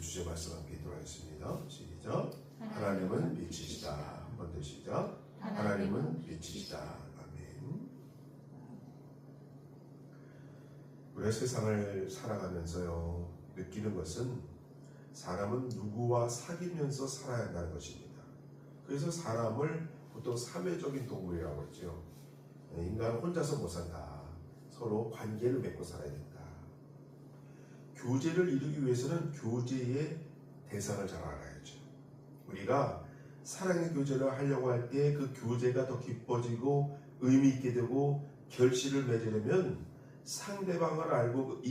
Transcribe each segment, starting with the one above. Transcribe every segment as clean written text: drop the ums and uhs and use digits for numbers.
주제 말씀 함께 기도하겠습니다. 시작. 하나님은 빛이시다. 한 번 더 시작. 하나님은 빛이시다. 아멘. 우리가 세상을 살아가면서요 느끼는 것은 사람은 누구와 사귀면서 살아야 한다는 것입니다. 그래서 사람을 보통 사회적인 동물이라고 하죠. 인간은 혼자서 못 산다. 서로 관계를 맺고 살아야 된다. 교제를 이루기 위해서는 교제의 대상을 잘 알아야죠. 우리가 사랑의 교제를 하려고 할 때 그 교제가 더 깊어지고 의미 있게 되고 결실을 맺으려면 상대방을 알고 그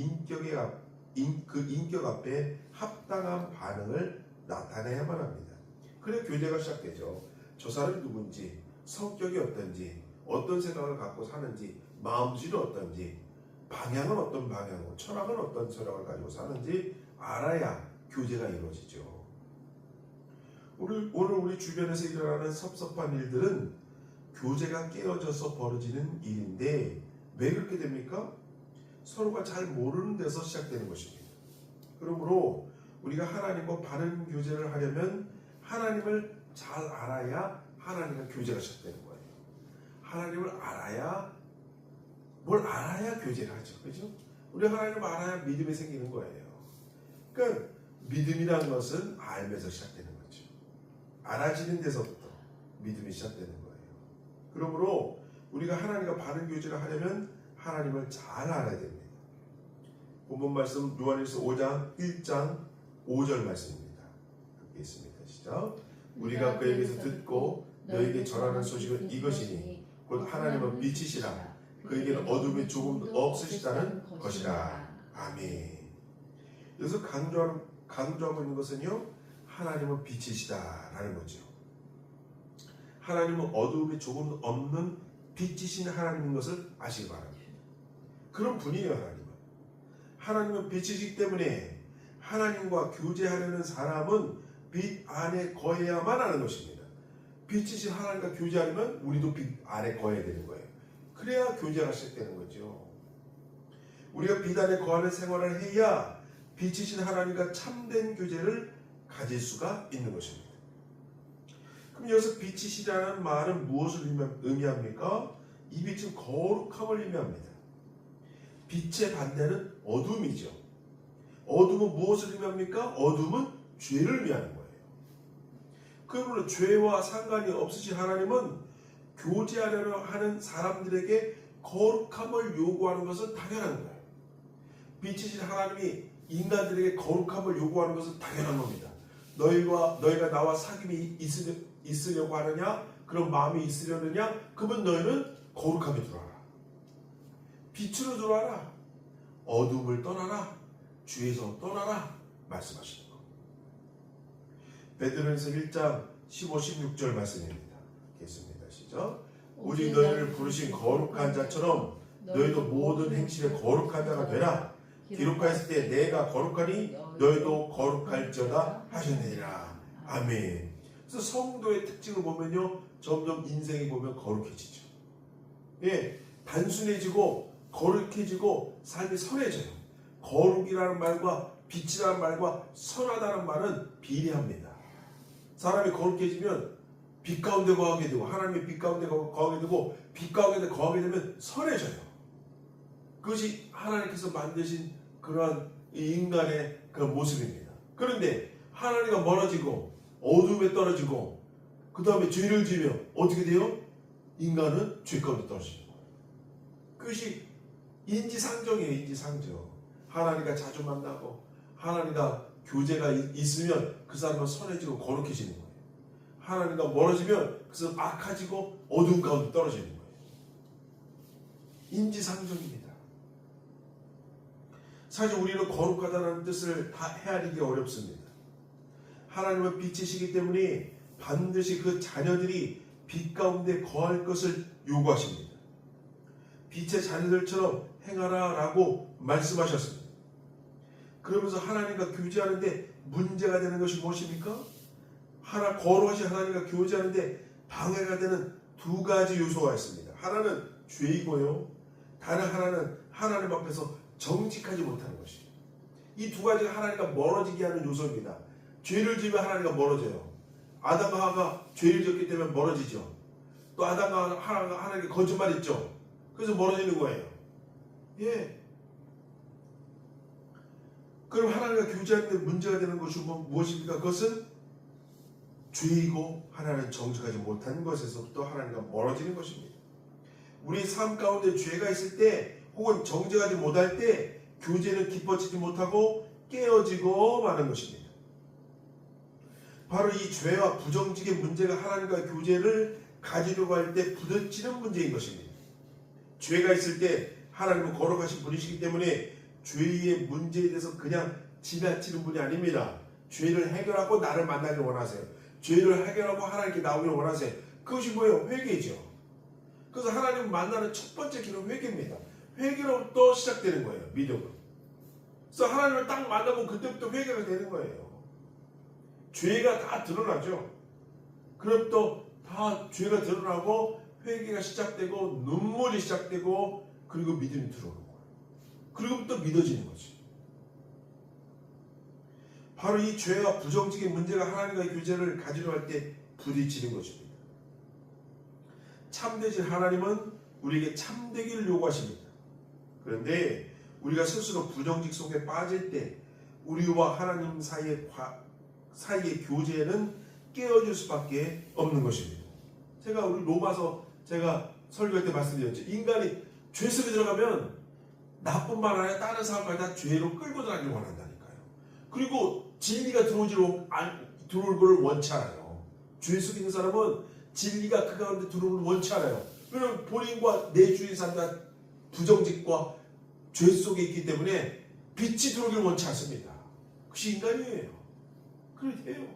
인격 앞에 합당한 반응을 나타내야만 합니다. 그래 교제가 시작되죠. 저 사람이 누군지, 성격이 어떤지, 어떤 생각을 갖고 사는지, 마음질은 어떤지, 방향은 어떤 방향으로, 철학은 어떤 철학을 가지고 사는지 알아야 교제가 이루어지죠. 오늘 우리 주변에서 일어나는 섭섭한 일들은 교제가 깨어져서 벌어지는 일인데 왜 그렇게 됩니까? 서로가 잘 모르는 데서 시작되는 것입니다. 그러므로 우리가 하나님과 바른 교제를 하려면 하나님을 잘 알아야 하나님과 교제가 시작되는 거예요. 하나님을 알아야 뭘 알아야 교제를 하죠. 그죠? 우리 하나님을 알아야 믿음이 생기는 거예요. 그러니까 믿음이라는 것은 알면서 시작되는 거죠. 알아지는 데서부터 믿음이 시작되는 거예요. 그러므로 우리가 하나님과 바른 교제를 하려면 하나님을 잘 알아야 됩니다. 본문 말씀 요한일서 5장 1장 5절 말씀입니다. 함께 있습니다. 시작. 우리가 그에게서 듣고 너에게 전하는 소식은 이것이니 곧 하나님은 빛이시라. 그에게는 어둠이 조금도 없으시다는 것이라. 아멘. 여기서 강조하고 있는 것은요, 하나님은 빛이시다라는 거죠. 하나님은 어둠이 조금도 없는 빛이신 하나님인 것을 아시기 바랍니다. 그런 분이에요. 하나님은 빛이시기 때문에 하나님과 교제하려는 사람은 빛 안에 거해야만 하는 것입니다. 빛이신 하나님과 교제하려면 우리도 빛 안에 거해야 되는 거예요. 그래야 교제가 시작되는 거죠. 우리가 빛 안에 거하는 생활을 해야 빛이신 하나님과 참된 교제를 가질 수가 있는 것입니다. 그럼 여기서 빛이시라는 말은 무엇을 의미합니까? 이 빛은 거룩함을 의미합니다. 빛의 반대는 어둠이죠. 어둠은 무엇을 의미합니까? 어둠은 죄를 의미하는 거예요. 그러므로 죄와 상관이 없으신 하나님은 교제하려고 하는 사람들에게 거룩함을 요구하는 것은 당연한 거예요. 빛이신 하나님이 인간들에게 거룩함을 요구하는 것은 당연한 겁니다. 너희가 나와 사귐이 있으려고 하느냐? 그런 마음이 있으려느냐? 그러면 너희는 거룩함에 들어와라. 빛으로 들어와라. 어둠을 떠나라. 죄에서 떠나라. 말씀하시는 거. 베드로전서 1장 15, 16절 말씀입니다. 읽겠습니다. 시작. 오직 너희를 부르신 거룩한 자처럼 너희도 모든 행실에 거룩한 자가 되라. 기록하였을 때 내가 거룩하니 너희도 거룩할지어다 하셨느니라. 아멘. 그래서 성도의 특징을 보면요, 점점 인생이 보면 거룩해지죠. 예, 단순해지고 거룩해지고 삶이 선해져요. 거룩이라는 말과 빛이라는 말과 선하다는 말은 비례합니다. 사람이 거룩해지면 빛 가운데 거하게 되고 하나님의 빛 가운데 거하게 되고 빛 가운데 거하게 되면 선해져요. 그것이 하나님께서 만드신 그러한 인간의 그 모습입니다. 그런데 하나님과 멀어지고 어둠에 떨어지고 그 다음에 죄를 지으면 어떻게 돼요? 인간은 죄 가운데 떨어지는 거예요. 그것이 인지상정이에요. 인지상정. 하나님과 자주 만나고 하나님과 교제가 있으면 그 사람은 선해지고 거룩해지는 거예요. 하나님과 멀어지면 그 사람은 악해지고 어두운 가운데 떨어지는 거예요. 인지상정입니다. 사실 우리는 거룩하다는 뜻을 다 헤아리기 어렵습니다. 하나님은 빛이시기 때문에 반드시 그 자녀들이 빛 가운데 거할 것을 요구하십니다. 빛의 자녀들처럼 행하라 라고 말씀하셨습니다. 그러면서 하나님과 교제하는데 문제가 되는 것이 무엇입니까? 거룩하신 하나님과 교제하는데 방해가 되는 두 가지 요소가 있습니다. 하나는 죄이고요. 다른 하나는 하나님 앞에서 정직하지 못하는 것입니다. 이 두 가지가 하나님과 멀어지게 하는 요소입니다. 죄를 지으면 하나님과 멀어져요. 아담과 하와가 죄를 지었기 때문에 멀어지죠. 또 아담과 하와가 하나님께 거짓말했죠. 그래서 멀어지는 거예요. 예. 그럼 하나님과 교제하는 데 문제가 되는 것이 무엇입니까? 그것은 죄이고 하나님은 정직하지 못한 것에서부터 하나님과 멀어지는 것입니다. 우리 삶 가운데 죄가 있을 때 혹은 정직하지 못할 때 교제는 깊어지지 못하고 깨어지고 마는 것입니다. 바로 이 죄와 부정직의 문제가 하나님과 교제를 가지려고 할 때 부딪히는 문제인 것입니다. 죄가 있을 때 하나님은 거룩하신 분이시기 때문에 죄의 문제에 대해서 그냥 지나치는 분이 아닙니다. 죄를 해결하고 나를 만나길 원하세요. 죄를 해결하고 하나님께 나오길 원하세요. 그것이 뭐예요? 회개죠. 그래서 하나님 만나는 첫 번째 길은 회개입니다. 회개로부터 시작되는 거예요. 믿음은. 그래서 하나님을 딱 만나면 그때부터 회개가 되는 거예요. 죄가 다 드러나죠. 그럼 또 다 죄가 드러나고 회개가 시작되고 눈물이 시작되고 그리고 믿음이 들어오는 거예요. 그리고 또 믿어지는 거지. 바로 이 죄와 부정직의 문제가 하나님과의 교제를 가지려 할 때 부딪히는 것입니다. 참되신 하나님은 우리에게 참되기를 요구하십니다. 그런데 우리가 스스로 부정직 속에 빠질 때 우리와 하나님 사이의 교제는 깨어질 수밖에 없는 것입니다. 제가 우리 로마서 제가 설교할 때 말씀드렸죠. 인간이 죄 속에 들어가면 나뿐만 아니라 다른 사람까지 다 죄로 끌고 들어가길 원한다니까요. 그리고 진리가 들어올 걸 원치 않아요. 죄 속에 있는 사람은 진리가 그 가운데 들어오는 걸 원치 않아요. 왜냐하면 본인과 내 주위의 사람과 부정직과 죄 속에 있기 때문에 빛이 들어오길 원치 않습니다. 그것이 인간이에요. 그렇게 해요.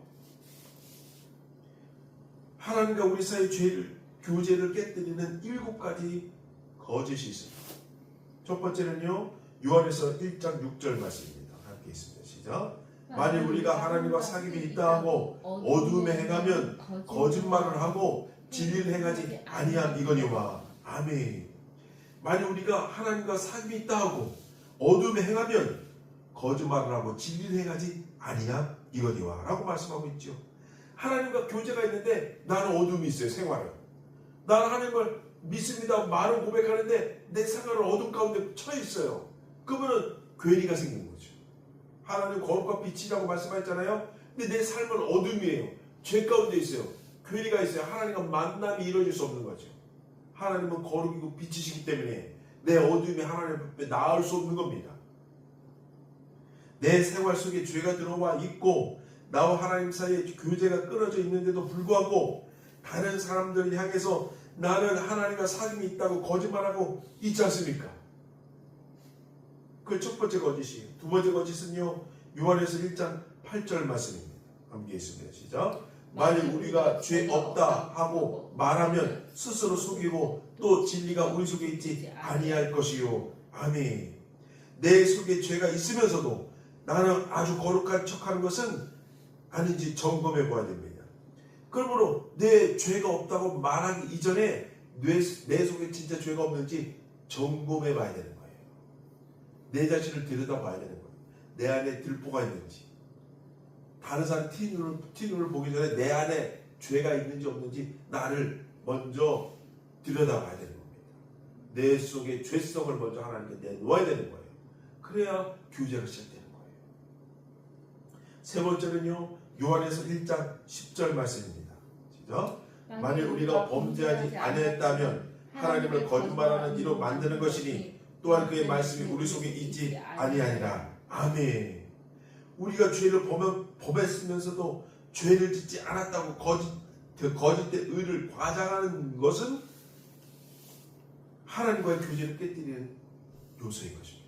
하나님과 우리 사이의 교제를 깨뜨리는 7가지 거짓이 있습니다. 첫 번째는요, 요한에서 1장 6절 말씀입니다. 함께 있습니다. 시작. 만일 우리가 하나님과 사귐이 있다 하고 어둠에 행하면 거짓말을 하고 진리를 행하지 아니함 이거니와. 아멘. 만일 우리가 하나님과 사귐이 있다 하고 어둠에 행하면 거짓말을 하고 진리를 행하지 아니함 이거니와 라고 말씀하고 있죠. 하나님과 교제가 있는데 나는 어둠이 있어요. 생활을. 나는 하나님을 믿습니다. 말은 고백하는데 내 생활은 어둠 가운데 처해 있어요. 그러면 괴리가 생기는 거죠. 하나님 거룩과 빛이라고 말씀하셨잖아요. 근데 내 삶은 어둠이에요. 죄 가운데 있어요. 괴리가 있어요. 하나님과 만남이 이루어질 수 없는 거죠. 하나님은 거룩이고 빛이시기 때문에 내 어둠이 하나님 앞에 나을 수 없는 겁니다. 내 생활 속에 죄가 들어와 있고 나와 하나님 사이에 교제가 끊어져 있는데도 불구하고 다른 사람들을 향해서 나는 하나님과 사귐이 있다고 거짓말하고 있지 않습니까? 그 첫 번째 거짓이에요. 두 번째 거짓은요, 요한에서 1장 8절 말씀입니다. 함께 있습니다. 시작. 만일 우리가 죄 없다 하고 말하면 스스로 속이고 또 진리가 우리 속에 있지 아니할 것이요. 아멘. 내 속에 죄가 있으면서도 나는 아주 거룩한 척하는 것은 아닌지 점검해 봐야 됩니다. 그러므로 내 죄가 없다고 말하기 이전에 내 속에 진짜 죄가 없는지 점검해 봐야 되는 거예요. 내 자신을 들여다 봐야 되는 거예요. 내 안에 들보가 있는지. 다른 사람 티눈을 보기 전에 내 안에 죄가 있는지 없는지 나를 먼저 들여다 봐야 되는 겁니다. 내 속에 죄성을 먼저 하나님께 내놓아야 되는 거예요. 그래야 교제가 시작되는 거예요. 세 번째는요, 요한에서 1장 10절 말씀입니다. 시작. 만일 우리가 범죄하지 아니했다면 하나님을 거짓말하는 이로 만드는 것이니 또한 그의 말씀이 우리 속에 있지 아니하니라. 아멘. 우리가 죄를 범했으면서도 죄를 짓지 않았다고 거짓된 의를 과장하는 것은 하나님과의 교제를 깨뜨리는 요소인 것입니다.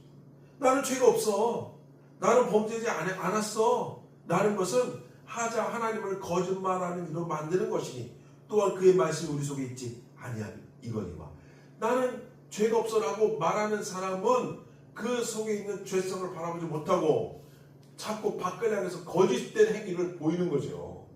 나는 죄가 없어. 나는 범죄하지 않았어. 라는 것은 하나님을 거짓말하는 이로 만드는 것이니 또한 그의 말씀이 우리 속에 있지 아니한 이거니와. 나는 죄가 없어라고 말하는 사람은 그 속에 있는 죄성을 바라보지 못하고 자꾸 밖을 향해서 거짓된 행위를 보이는 거죠.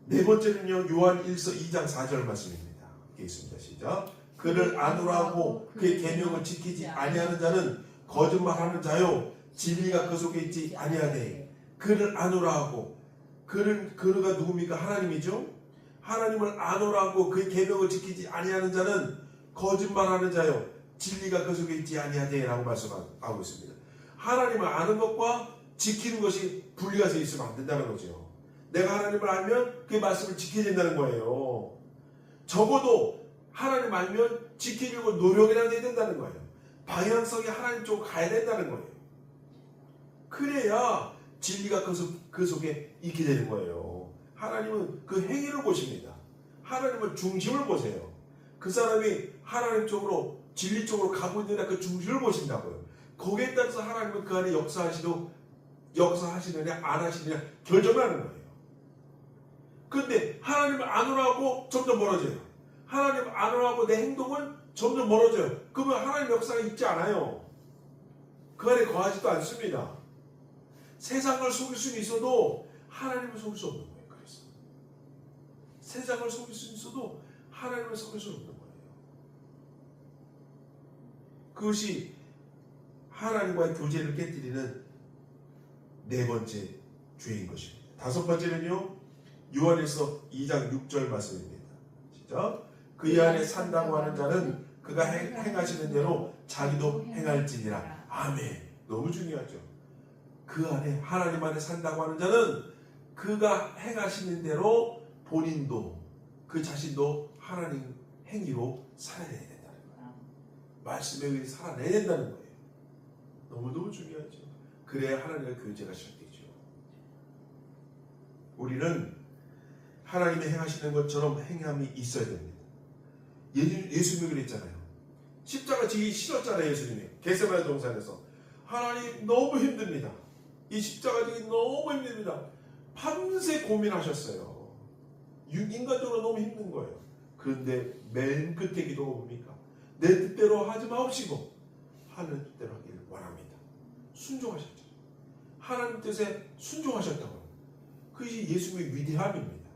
네 번째는요, 요한 1서 2장 4절 말씀입니다. 이게 있습니다. 시작. 그를 아노라 하고 그의 계명을 지키지 아니하는 자는 거짓말하는 자요 진리가 그 속에 있지 아니하되 그를 아노라 하고 그가 누굽니까? 하나님이죠. 하나님을 아노라 하고 그의 계명을 지키지 아니하는 자는 거짓말하는 자요 진리가 그 속에 있지 아니하되 라고 말씀하고 있습니다. 하나님을 아는 것과 지키는 것이 분리가 되어 있으면 안 된다는 거죠. 내가 하나님을 알면 그 말씀을 지켜야 된다는 거예요. 적어도 하나님 알면 지키려고 노력이라도 해야 된다는 거예요. 방향성이 하나님 쪽으로 가야 된다는 거예요. 그래야 진리가 그 속에 있게 되는 거예요. 하나님은 그 행위를 보십니다. 하나님은 중심을 보세요. 그 사람이 하나님 쪽으로 진리 쪽으로 가고 있느냐 그 중심을 보신다고요. 거기에 따라서 하나님은 그 안에 역사하시느냐 안 하시느냐 결정을 하는 거예요. 그런데 하나님을 아노라고 점점 멀어져요. 하나님을 아노라고 내 행동은 점점 멀어져요. 그러면 하나님 역사가 있지 않아요. 그 안에 거하지도 않습니다. 세상을 속일 수는 있어도 하나님을 속일 수 없는 거예요. 그래서 세상을 속일 수는 있어도 하나님을 속일 수 없는 거예요. 그것이 하나님과의 교제를 깨뜨리는 네 번째 죄인 것입니다. 다섯 번째는요. 요한일서 2장 6절 말씀입니다. 시작. 그의 안에 산다고 하는 자는 그가 행하시는 대로 자기도 행할지니라. 아멘. 너무 중요하죠. 그 안에 하나님 안에 산다고 하는 자는 그가 행하시는 대로 본인도 그 자신도 하나님 행위로 살아내야 된다는 거예요. 말씀에 의해 살아내야 된다는 거예요. 너무너무 중요하죠. 그래야 하나님과 교제가 시작되죠. 우리는 하나님이 행하시는 것처럼 행함이 있어야 됩니다. 예수님이 그랬잖아요. 십자가 지기 싫었잖아요. 예수님이 겟세마네 동산에서. 하나님 너무 힘듭니다. 이 십자가 지기 너무 힘듭니다. 밤새 고민하셨어요. 인간적으로 너무 힘든 거예요. 그런데 맨 끝에 기도가 뭡니까? 내 뜻대로 하지 마옵시고 하나님 뜻대로 하기를 원합니다. 순종하셨죠. 하나님 뜻에 순종하셨다고요. 그것이 예수님의 위대함입니다.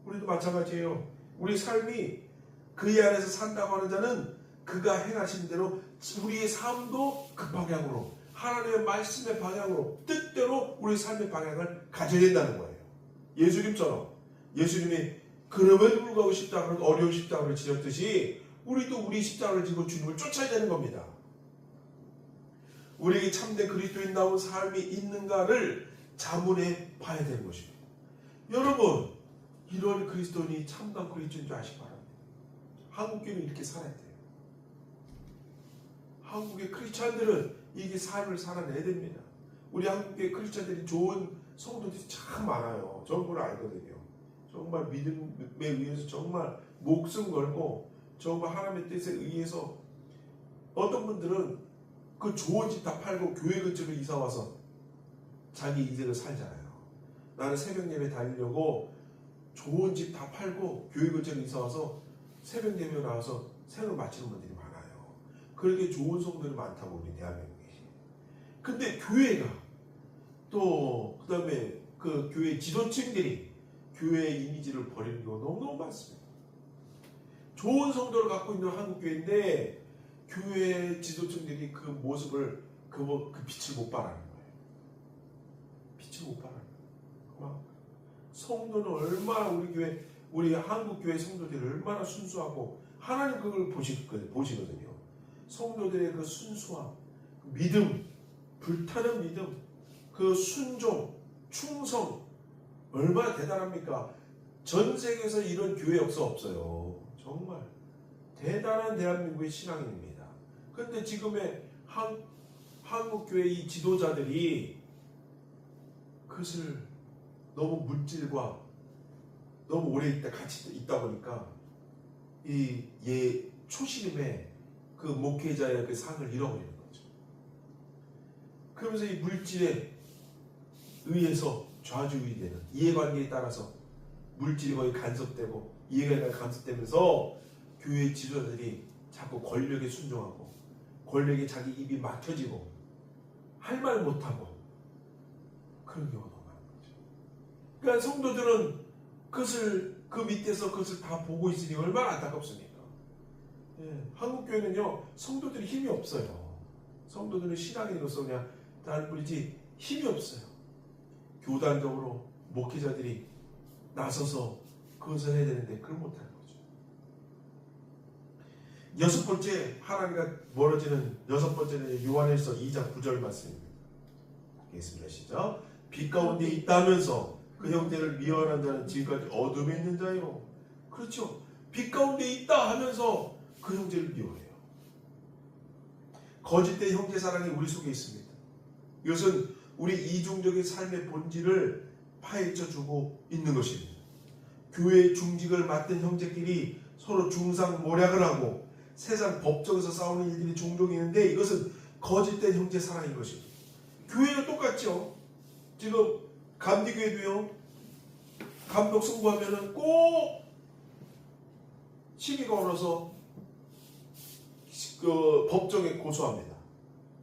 우리도 마찬가지예요. 우리 삶이 그의 안에서 산다고 하는 자는 그가 행하신 대로 우리의 삶도 그 방향으로 하나님의 말씀의 방향으로 뜻대로 우리 삶의 방향을 가져야 된다는 거예요. 예수님처럼 예수님이 그럼에도 불구하고 십자가를 어려운 십자가를 지셨듯이 우리도 우리 십자가를 지고 주님을 쫓아야 되는 겁니다. 우리에게 참된 그리스도인다운 삶이 있는가를 자문해 봐야 되는 것입니다. 여러분 이런 그리스도인이 참된 그리스도인 줄 아시기 바랍니다. 한국교회는 이렇게 살아야 돼요. 한국의 크리스찬들은 이게 삶을 살아내야 됩니다. 우리 한국의 크리스찬들이 좋은 성도들이 참 많아요. 저는 그걸 알거든요. 정말 믿음에 의해서 정말 목숨 걸고 정말 하나님의 뜻에 의해서 어떤 분들은 그 좋은 집 다 팔고 교회 근처로 이사 와서 자기 인생을 살잖아요. 나는 새벽 예배 다니려고 좋은 집 다 팔고 교회 근처로 이사 와서 새벽 예배 나와서 생을 마치는 분들이 많아요. 그렇게 좋은 성도들이 많다고 우리 대한민국에. 근데 교회가 또 그다음에 그 교회 지도층들이 교회의 이미지를 버리는 경우가 너무너무 많습니다. 좋은 성도를 갖고 있는 한국교회인데 교회 지도층들이 그 모습을 그 빛을 못 발하는 거예요. 빛을 못 발하는 거예요. 성도는 얼마나 우리 한국교회 성도들이 얼마나 순수하고 하나님 그걸 보시거든요. 성도들의 그 순수함, 믿음, 불타는 믿음, 그 순종, 충성 얼마나 대단합니까? 전 세계에서 이런 교회 역사 없어요. 정말 대단한 대한민국의 신앙인입니다. 그런데 지금의 한국교회 이 지도자들이 그것을 너무 물질과 너무 오래 같이 있다 보니까 이 초신임의 그 목회자의 그 상을 잃어버리는 거죠. 그러면서 이 물질에 의해서 좌지우지되는 이해관계에 따라서 물질이 거의 간섭되고 이해관계가 간섭되면서 교회 지도자들이 자꾸 권력에 순종하고 권력에 자기 입이 막혀지고 할 말 못하고 그런 경우가 너무 많은 거죠. 그러니까 성도들은 그 밑에서 그것을 다 보고 있으니 얼마나 안타깝습니까? 한국교회는요 성도들이 힘이 없어요. 성도들은 신앙인으로서 그냥 잘 부리지 힘이 없어요. 교단적으로 목회자들이 나서서 그것을 해야 되는데 그걸 못하는 거죠. 여섯 번째, 하나님과 멀어지는 여섯 번째는 요한일서 2장 9절 말씀입니다. 읽겠습니다. 시작. 빛 가운데 있다면서 그 형제를 미워하는 자는 지금까지 어둠에 있는 자요. 그렇죠. 빛 가운데 있다 하면서 그 형제를 미워해요. 거짓된 형제 사랑이 우리 속에 있습니다. 이것은 우리 이중적인 삶의 본질을 파헤쳐주고 있는 것입니다. 교회의 중직을 맡은 형제끼리 서로 중상모략을 하고 세상 법정에서 싸우는 일들이 종종 있는데 이것은 거짓된 형제 사랑인 것입니다. 교회도 똑같죠. 지금 감리교회도요. 감독 선고하면은 꼭 시비가 올라서 그 법정에 고소합니다.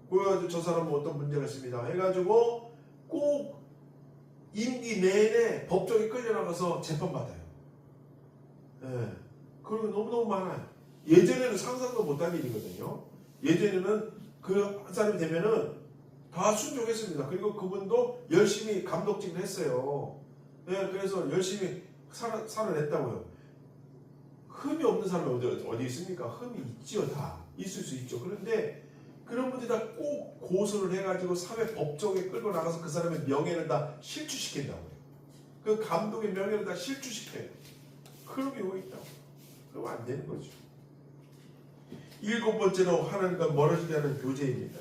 그래가지고 저 사람은 어떤 문제가 있습니다. 해가지고 꼭 임기 내내 법정에 끌려나가서 재판받아요. 예. 그런 게 너무너무 많아요. 예전에는 상상도 못한 일이거든요. 예전에는 그 한 사람이 되면은 다 순종했습니다. 그리고 그분도 열심히 감독직을 했어요. 예, 그래서 열심히 살아냈다고요. 흠이 없는 사람이 어디 있습니까? 흠이 있지요, 다. 있을 수 있죠. 그런데 그런 분들이 다 꼭 고소를 해가지고 사회 법정에 끌고 나가서 그 사람의 명예를 다 실추시킨다고요. 그 감독의 명예를 다 실추시켜요. 그런 경우가 있다고. 그러면 안 되는 거죠. 일곱 번째로 하나님과 멀어지게 하는 교제입니다.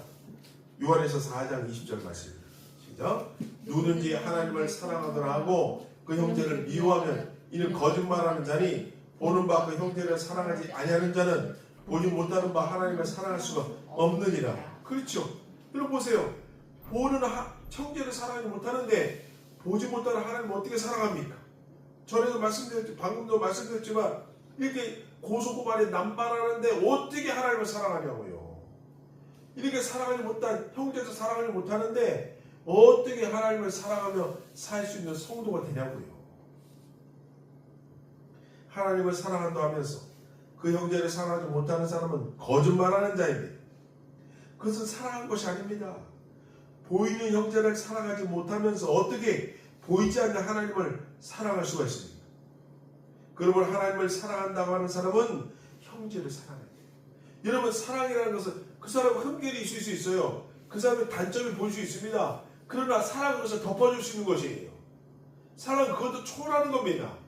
요한에서 4장 20절 말씀입니다. 시작. 누구든지 하나님을 사랑하더라 하고 그 형제를 미워하면 이는 거짓말하는 자니 보는 바 그 형제를 사랑하지 아니하는 자는 보지 못하는 바 하나님을 사랑할 수가 없느니라. 그렇죠. 여러분 보세요. 보는 형제를 사랑하지 못하는데 보지 못하는 하나님을 어떻게 사랑합니까? 전에도 방금도 말씀드렸지만 이렇게 고소고발에 남발하는데 어떻게 하나님을 사랑하냐고요. 이렇게 사랑하지 못한 형제도 사랑하지 못하는데 어떻게 하나님을 사랑하며 살 수 있는 성도가 되냐고요. 하나님을 사랑한다 하면서 그 형제를 사랑하지 못하는 사람은 거짓말하는 자입니다. 그것은 사랑한 것이 아닙니다. 보이는 형제를 사랑하지 못하면서 어떻게 보이지 않는 하나님을 사랑할 수가 있습니까? 그러면 하나님을 사랑한다고 하는 사람은 형제를 사랑해야 돼요. 여러분 사랑이라는 것은 그 사람은 흠결이 있을 수 있어요. 그 사람의 단점이 보일 수 있습니다. 그러나 사랑은 것을 덮어줄 수 있는 것이에요. 사랑은 그것도 초월하는 겁니다.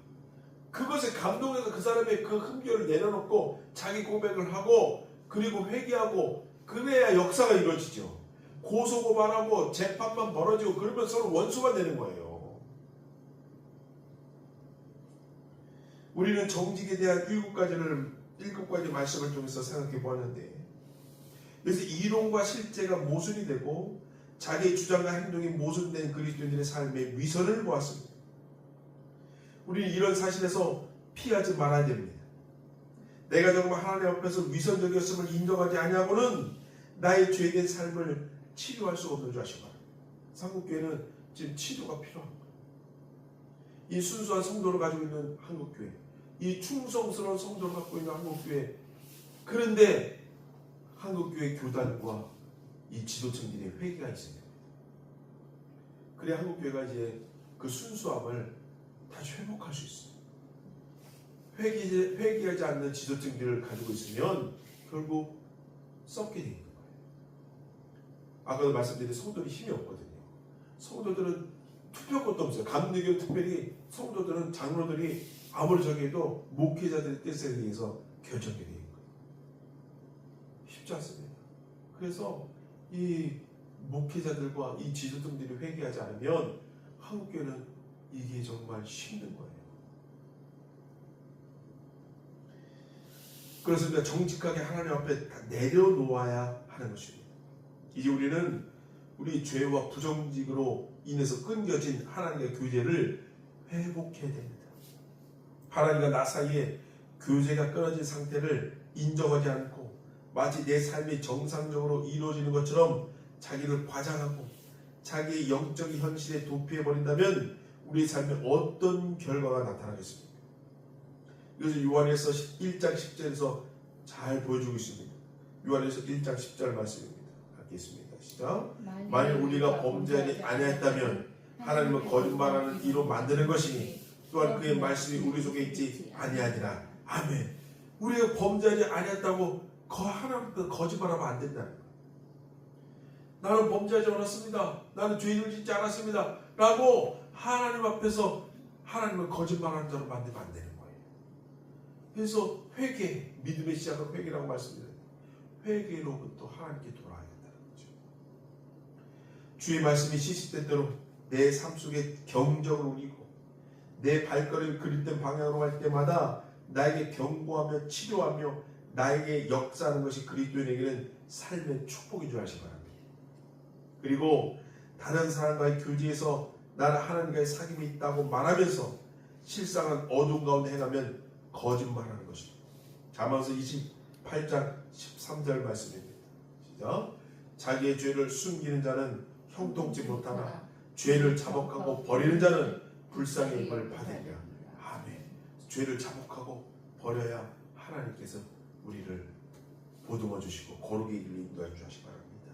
그것에 감동해서 그 사람의 그 흠결을 내려놓고 자기 고백을 하고 그리고 회개하고 그래야 역사가 이루어지죠. 고소고발하고 재판만 벌어지고 그러면 서로 원수가 되는 거예요. 우리는 정직에 대한 7가지 말씀을 통해서 생각해 보았는데 그래서 이론과 실제가 모순이 되고 자기의 주장과 행동이 모순된 그리스도인들의 삶의 위선을 보았습니다. 우리는 이런 사실에서 피하지 말아야 됩니다. 내가 정말 하나님 앞에서 위선적이었음을 인정하지 아니하고는 나의 죄된 삶을 치료할 수 없는 줄 아시기 바랍니다. 한국교회는 지금 치료가 필요한 거예요. 이 순수한 성도를 가지고 있는 한국교회, 이 충성스러운 성도를 갖고 있는 한국교회, 그런데 한국교회 교단과 이 지도층들의 회개가 있습니다. 그래야 한국교회가 이제 그 순수함을 다시 회복할 수 있어요. 회개하지 않는 지도층들을 가지고 있으면 결국 썩게 되는 거예요. 아까도 말씀드린 성도들이 힘이 없거든요. 성도들은 투표할 것도 없어요. 감리교 특별히 성도들은 장로들이 아무리 저기해도 목회자들의 뜻에 의해서 결정되게 되는 거예요. 쉽지 않습니다. 그래서 이 목회자들과 이 지도층들이 회개하지 않으면 한국교회는 이게 정말 힘든 거예요. 그렇습니다. 정직하게 하나님 앞에 다 내려놓아야 하는 것입니다. 이제 우리는 우리 죄와 부정직으로 인해서 끊겨진 하나님의 교제를 회복해야 됩니다. 하나님과 나 사이에 교제가 끊어진 상태를 인정하지 않고 마치 내 삶이 정상적으로 이루어지는 것처럼 자기를 과장하고 자기의 영적인 현실에 도피해버린다면 우리의 삶에 어떤 결과가 나타나겠습니까? 그래서 요한에서 1장 10절에서 잘 보여주고 있습니다. 요한에서 1장 10절 말씀입니다. 있습니다. 시작. 만일 우리가 범죄하지 아니했다면 하나님은 거짓말하는 이로 만드는 것이니 또한 그의 말씀이 우리 속에 있지 아니하니라. 아멘. 우리가 범죄하지 아니했다고 하나님께 거짓말하면 안 된다는 거예요. 나는 범죄하지 않았습니다. 나는 죄를 짓지 않았습니다. 라고 하나님 앞에서 하나님을 거짓말하는 자로 만들면 안 되는 거예요. 그래서 회개, 믿음의 시작은 회개라고 말씀드려요. 회개로부터 하나님께 돌아야 된다는 거죠. 주의 말씀이 시시때때로 내 삶 속에 경적을 울리고 내 발걸음이 그릇된 방향으로 갈 때마다 나에게 경고하며 치료하며 나에게 역사하는 것이 그리스도인에게는 삶의 축복인 줄 아시기 바랍니다. 그리고 다른 사람과의 교제에서 나는 하나님과의 사귐이 있다고 말하면서 실상은 어두운 가운데 행하면 거짓말하는 것입니다. 잠언서 28장 13절 말씀입니다. 시작. 자기의 죄를 숨기는 자는 형통치 못하나 죄를 자복하고 버리는 자는 불쌍히 입을 받으리라. 아멘. 죄를 자복하고 버려야 하나님께서 우리를 보듬어 주시고 거룩의 길을 인도해 주시기 바랍니다.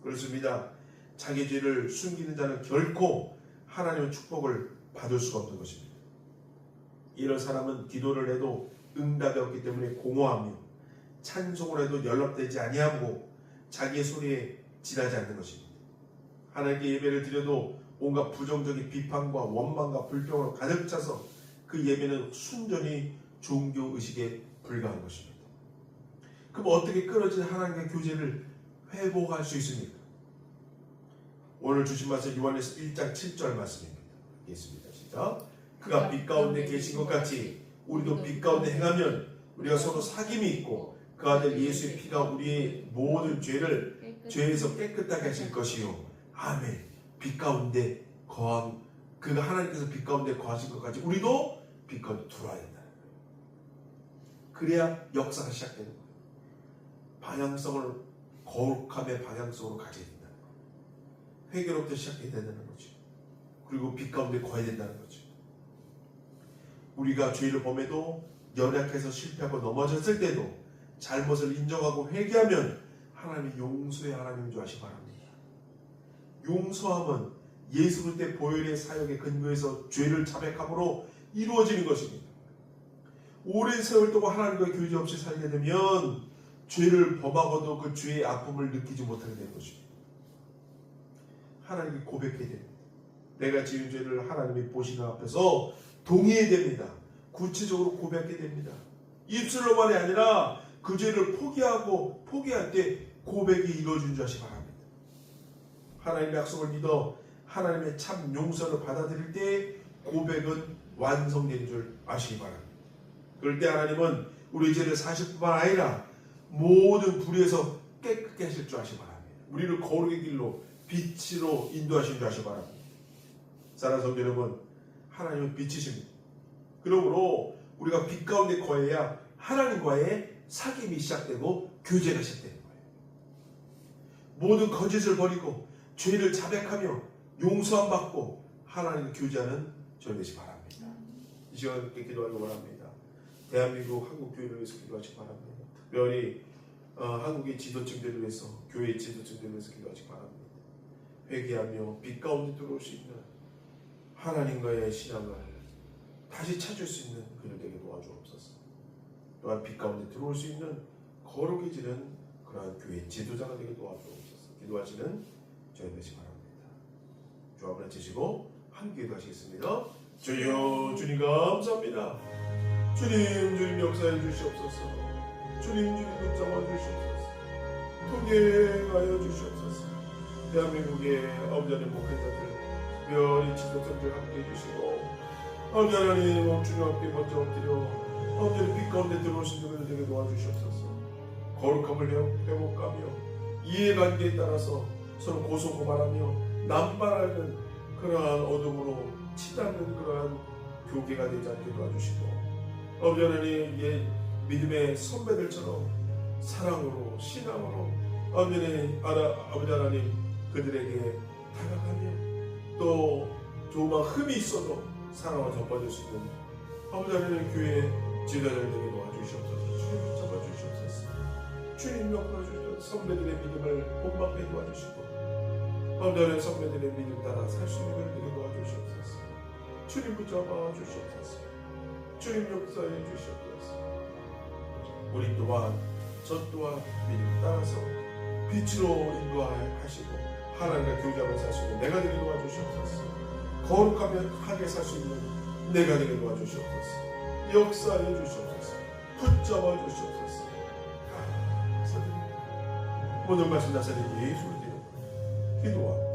그렇습니다. 자기 죄를 숨기는 자는 결코 하나님의 축복을 받을 수가 없는 것입니다. 이런 사람은 기도를 해도 응답이 없기 때문에 공허하며 찬송을 해도 연락되지 아니하고 자기의 소리에 지나지 않는 것입니다. 하나님께 예배를 드려도 온갖 부정적인 비판과 원망과 불평으로 가득 차서 그 예배는 순전히 종교의식에 불과한 것입니다. 그럼 어떻게 끊어진 하나님과의 교제를 회복할 수 있습니까? 오늘 주신 말씀 요한에서 1장 7절 말씀입니다. 있습니다. 시작. 그가 빛 가운데 계신 것 같이 우리도 빛 가운데 행하면 우리가 서로 사귐이 있고 그 아들 예수의 피가 우리의 모든 죄를 죄에서 깨끗하게 하실 것이요. 아멘. 빛 가운데 거함, 그가 하나님께서 빛 가운데 거하신 것 같이 우리도 빛 가운데 들어와야 된다는 거예요. 그래야 역사가 시작되는 거예요. 방향성을 거룩함의 방향성으로 가져야 된다는 거예요. 회개로부터 시작해야 된다는 거죠. 그리고 빛 가운데 거해야 된다는 거죠. 우리가 죄를 범해도 연약해서 실패하고 넘어졌을 때도 잘못을 인정하고 회개하면 하나님이 용서의 하나님인 줄 아시기 바랍니다. 용서함은 예수 그리스도의 보혈의 사역에 근거해서 죄를 자백함으로 이루어지는 것입니다. 오랜 세월 동안 하나님과 교제 없이 살게 되면 죄를 범하고도 그 죄의 아픔을 느끼지 못하게 되는 것입니다. 하나님이 고백해야 됩니다. 내가 지은 죄를 하나님이 보시는 앞에서 동의해야 됩니다. 구체적으로 고백해야 됩니다. 입술로만이 아니라 그 죄를 포기할 때 고백이 이루어진 줄 아시기 바랍니다. 하나님의 약속을 믿어 하나님의 참 용서를 받아들일 때 고백은 완성된 줄 아시기 바랍니다. 그럴 때 하나님은 우리 죄를 사실 뿐만 아니라 모든 불의에서 깨끗게 하실 줄 아시기 바랍니다. 우리를 거룩의 길로 빛으로 인도하신 줄 아시기 바랍니다. 사랑하는 성도 여러분, 하나님은 빛이십니다. 그러므로 우리가 빛 가운데 거해야 하나님과의 사귐이 시작되고 교제가 시작되는 거예요. 모든 거짓을 버리고 죄를 자백하며 용서함 받고 하나님과 교제하는 저희 되시기 바랍니다. 이 시간 함께 기도하기 원합니다. 대한민국 한국 교회를 위해서 기도하시기 바랍니다. 특별히 한국의 지도층들을 위해서, 교회 지도층들을 위해서 기도하시기 바랍니다. 회개하며 빛 가운데 들어올 수 있는 하나님과의 신앙을 다시 찾을 수 있는 그들에게 도와주옵소서. 또한 빛 가운데 들어올 수 있는 거룩해지는 그러한 교회 지도자가 되게 도와주옵소서. 기도하시는 저희 되시기 바랍니다. 주 한번 외치시고 함께 기도하시겠습니다. 주여, 주님 감사합니다. 주님 역사해 주시옵소서. 주님 붙잡아 주시옵소서. 통행하여 주시옵소서. 대한민국의 아버지 하나님 목회자들, 특별히 지도자들 함께 해주시고 아버지 하나님 주님 앞에 먼저 엎드려 아버지 빛 가운데 들어오신 분들에게 도와주시옵소서. 거룩함을 회복하며 이해관계에 따라서 서로 고소고발하며 남발하는 그러한 어둠으로 치닫는 그러한 교계가 되지 않게 도와주시고 아버지 하나님 믿음의 선배들처럼 사랑으로 신앙으로 아버지 하나님 그들에게 다가가며 또 조금만 흠이 있어도 사랑을 덮어줄 수 있는 아버지 하나님 교회 지도자들에게 도와주시옵소서. 주님 잡아주시옵소서. 주님 역할해 주시옵소서. 어려운 선배들의 믿음을 본받게 도와주시고 어려운 선배들의 믿음 따라 살 수 있는 걸 도와주시옵소서. 주님 붙잡아 주시옵소서. 주님 역사해 주시옵소서. 우리 또한 저 또한 믿음 따라서 빛으로 인도하시고 하나님과 교제하며 살 수 있는 내가 되게 도와주시옵소서. 거룩하게 살 수 있는 내가 되게 도와주시옵소서. 역사해 주시옵소서. 붙잡아 주시옵소서. 감사드립니다. 오늘 말씀 나사렛 예수를 기도합니다.